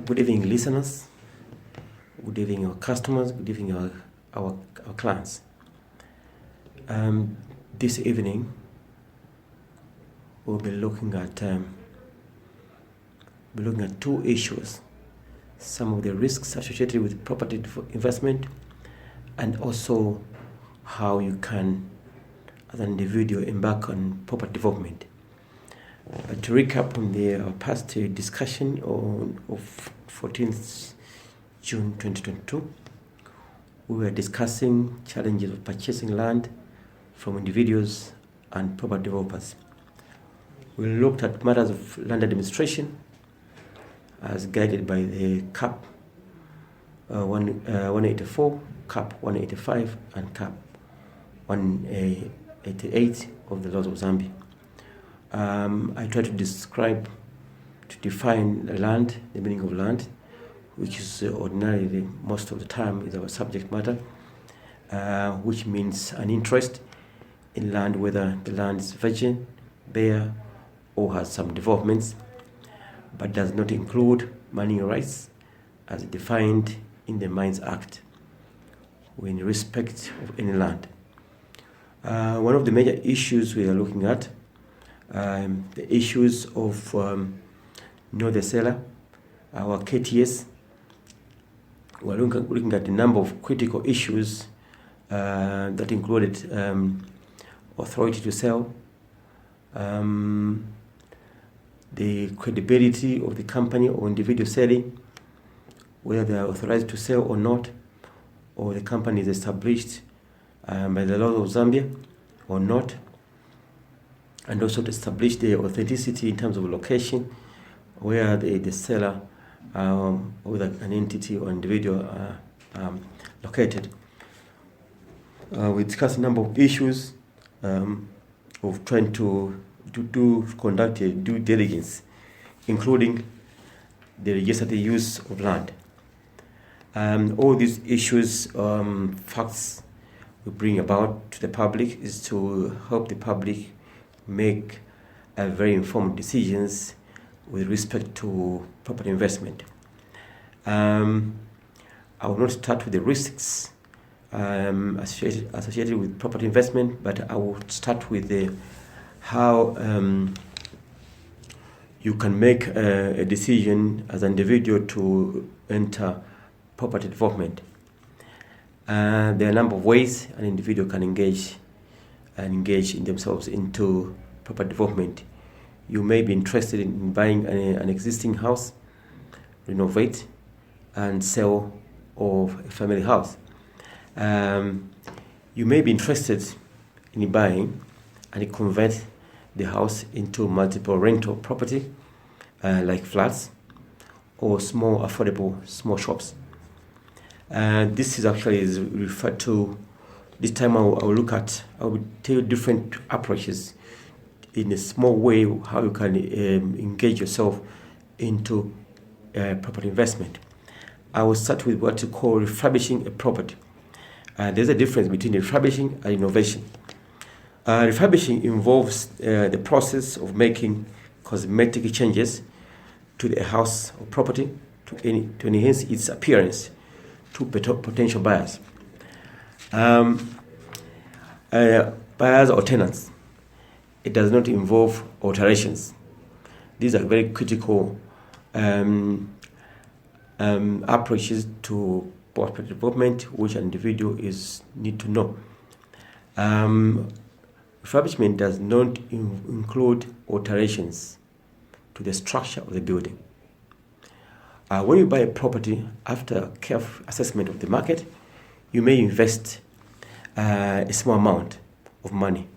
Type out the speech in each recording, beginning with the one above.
Good evening, listeners. Good evening, our customers. Good evening, our clients. This evening, we'll be looking at two issues: some of the risks associated with property investment, and also how you can, as an individual, embark on property development. To recap on our past discussion of 14th June 2022, we were discussing challenges of purchasing land from individuals and property developers. We looked at matters of land administration as guided by the CAP 184, CAP 185, and CAP 188 of the laws of Zambia. I try to define land, the meaning of land, which is ordinarily, most of the time, is our subject matter, which means an interest in land, whether the land is virgin, bare, or has some developments, but does not include mining rights as defined in the Mines Act in respect of any land. One of the major issues we are looking at, the issues of know the seller, our KTS. We're looking at a number of critical issues that included authority to sell, the credibility of the company or individual selling, whether they are authorized to sell or not, or the company is established by the laws of Zambia or not, and also to establish the authenticity in terms of location, where the seller, whether an entity or individual located. We discussed a number of issues of trying to conduct a due diligence, including the registered use of land. All these issues, facts we bring about to the public is to help the public make very informed decisions with respect to property investment. I will not start with the risks associated with property investment, but I will start with how you can make a decision as an individual to enter property development. There are a number of ways an individual can engage in themselves into property development. You may be interested in buying an existing house, renovate, and sell of a family house. You may be interested in buying and convert the house into multiple rental property, like flats or small affordable small shops. This is actually referred to. This time I will tell you different approaches in a small way how you can engage yourself into property investment. I will start with what you call refurbishing a property. There's a difference between refurbishing and innovation. Refurbishing involves the process of making cosmetic changes to the house or property to enhance its appearance to potential buyers. Buyers or tenants. It does not involve alterations. These are very critical approaches to property development, which an individual need to know. Refurbishment does not include alterations to the structure of the building. When you buy a property, after careful assessment of the market, you may invest a small amount of money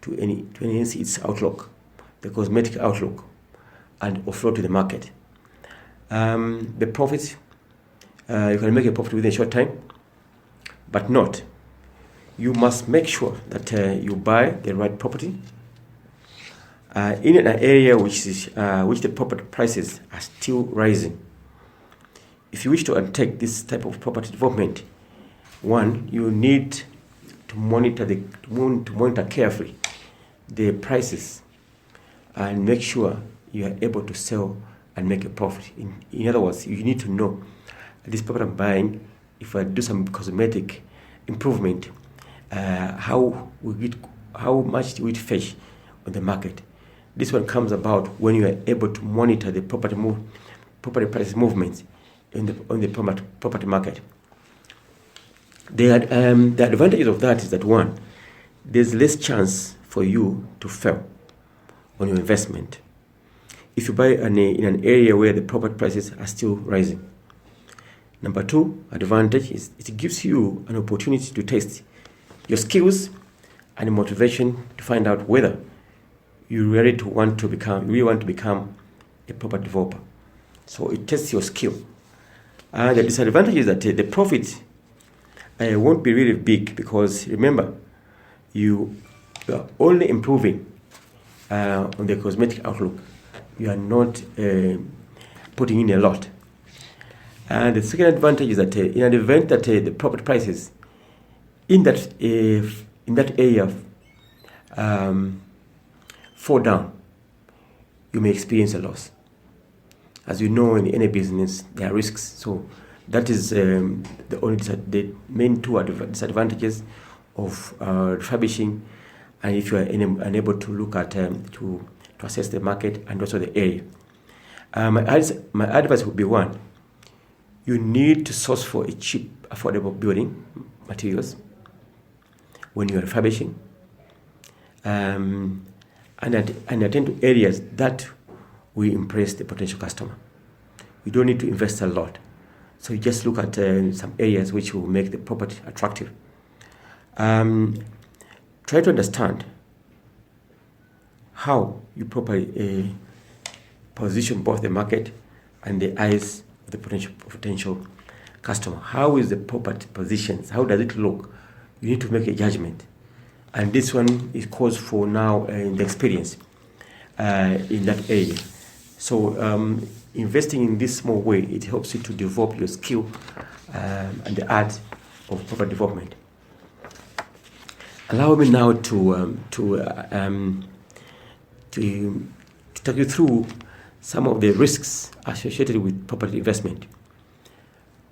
to enhance its outlook, the cosmetic outlook, and offload to the market. The profit, you can make a profit within a short time, but not. You must make sure that you buy the right property in an area which the property prices are still rising. If you wish to undertake this type of property development, one, you need to monitor carefully the prices and make sure you are able to sell and make a profit. In other words, you need to know this property I'm buying, if I do some cosmetic improvement, how much will it fetch on the market. This one comes about when you are able to monitor the property price movements on the property market. The advantages of that is that, one, there's less chance for you to fail on your investment if you buy in an area where the property prices are still rising. Number two advantage is it gives you an opportunity to test your skills and motivation to find out whether you really want to become a property developer. So it tests your skill. The disadvantage is that the profit won't be really big, because remember, you are only improving on the cosmetic outlook. You are not putting in a lot. And the second advantage is that in an event that the property prices in that area fall down, you may experience a loss. As you know, in any business, there are risks. So that is the main two disadvantages of refurbishing, and if you are unable to look at to assess the market and also the area. My advice would be, one, you need to source for a cheap, affordable building materials when you are refurbishing, and attend to areas that will impress the potential customer. You don't need to invest a lot. So you just look at some areas which will make the property attractive. Try to understand how you properly position both the market and the eyes of the potential customer. How is the property positioned? How does it look? You need to make a judgment. And this one is calls for now the experience in that area. So investing in this small way, it helps you to develop your skill and the art of property development. Allow me now to take you through some of the risks associated with property investment.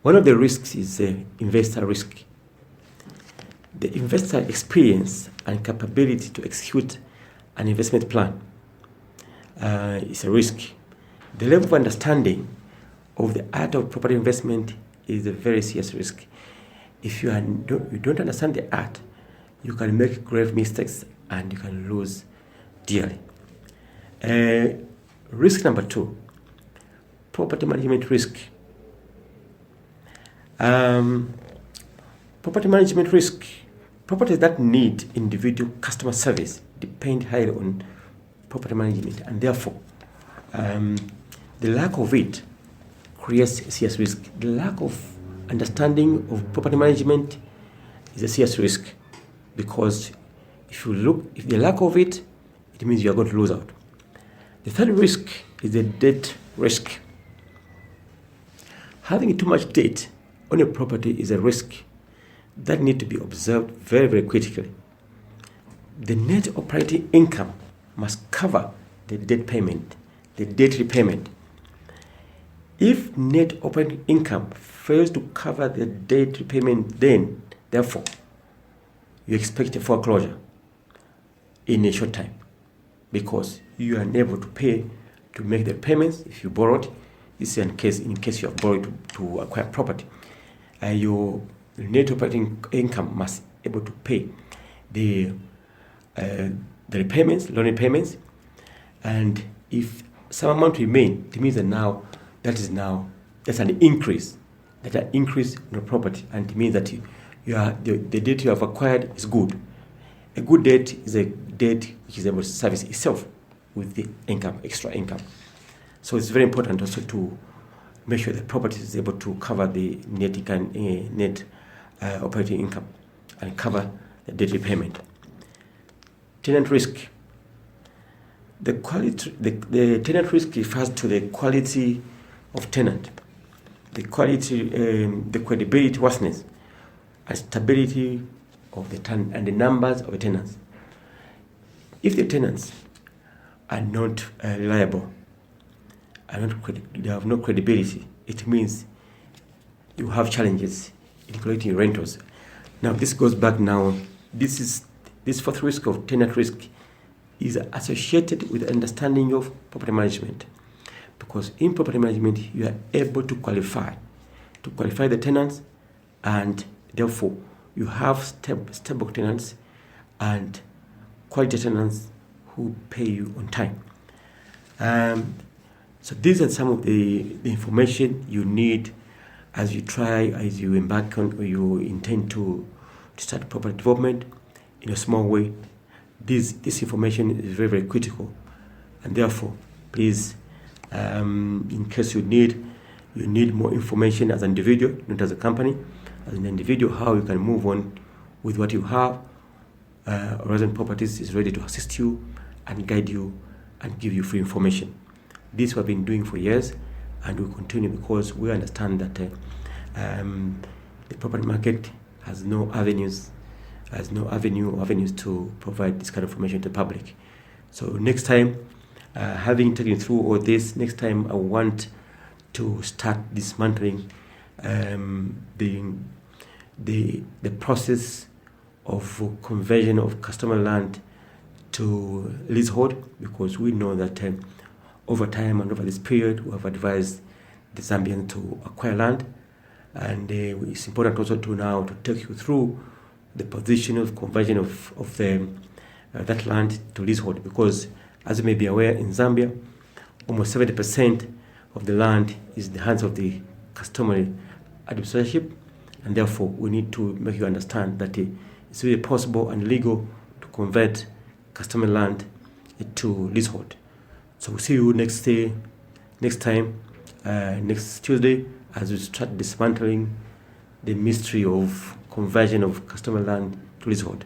One of the risks is investor risk. The investor experience and capability to execute an investment plan is a risk. The level of understanding of the art of property investment is a very serious risk. If you don't understand the art, you can make grave mistakes and you can lose dearly. Risk number two, property management risk. Property management risk. Properties that need individual customer service depend highly on property management, and therefore the lack of it creates a serious risk. The lack of understanding of property management is a serious risk, because if the lack of it, it means you are going to lose out. The third risk is the debt risk. Having too much debt on a property is a risk that need to be observed very, very critically. The net operating income must cover the debt payment, the debt repayment. If net operating income fails to cover the debt repayment, then, therefore, you expect a foreclosure in a short time, because you are unable to pay to make the payments if you borrowed. This is in case you have borrowed to acquire property. Your net operating income must be able to pay the repayments, loan repayments, and if some amount remain, it means that now that's an increase. That's an increase in the property, and it means that the debt you have acquired is good. A good debt is a debt which is able to service itself with the income, extra income. So it's very important also to make sure the property is able to cover the net operating income and cover the debt repayment. Tenant risk. The tenant risk refers to the quality of tenant, the credibility, worthiness, and stability of the tenant and the numbers of the tenants. If the tenants are not reliable, they have no credibility. It means you have challenges in collecting rentals. Now this goes back now. This fourth risk of tenant risk is associated with understanding of property management, because in property management you are able to qualify the tenants, and therefore you have stable tenants and quality tenants who pay you on time. So these are some of the information you need as you embark on, or you intend to start property development in a small way. This information is very, very critical, and therefore, please, in case you need more information as an individual, not as a company, as an individual, how you can move on with what you have, Horizon Properties is ready to assist you and guide you and give you free information. This we have been doing for years, and we continue because we understand that the property market has no avenues to provide this kind of information to the public. So next time, having taken you through all this, next time I want to start dismantling the process of conversion of customer land to leasehold, because we know that over time and over this period we have advised the Zambians to acquire land, and it's important also to take you through the position of conversion of that land to leasehold, because as you may be aware, in Zambia almost 70% of the land is in the hands of the customary administratorship, and therefore we need to make you understand that it's really possible and legal to convert customary land to leasehold. So we'll see you next time, next Tuesday, as we start dismantling the mystery of conversion of customer land to leasehold.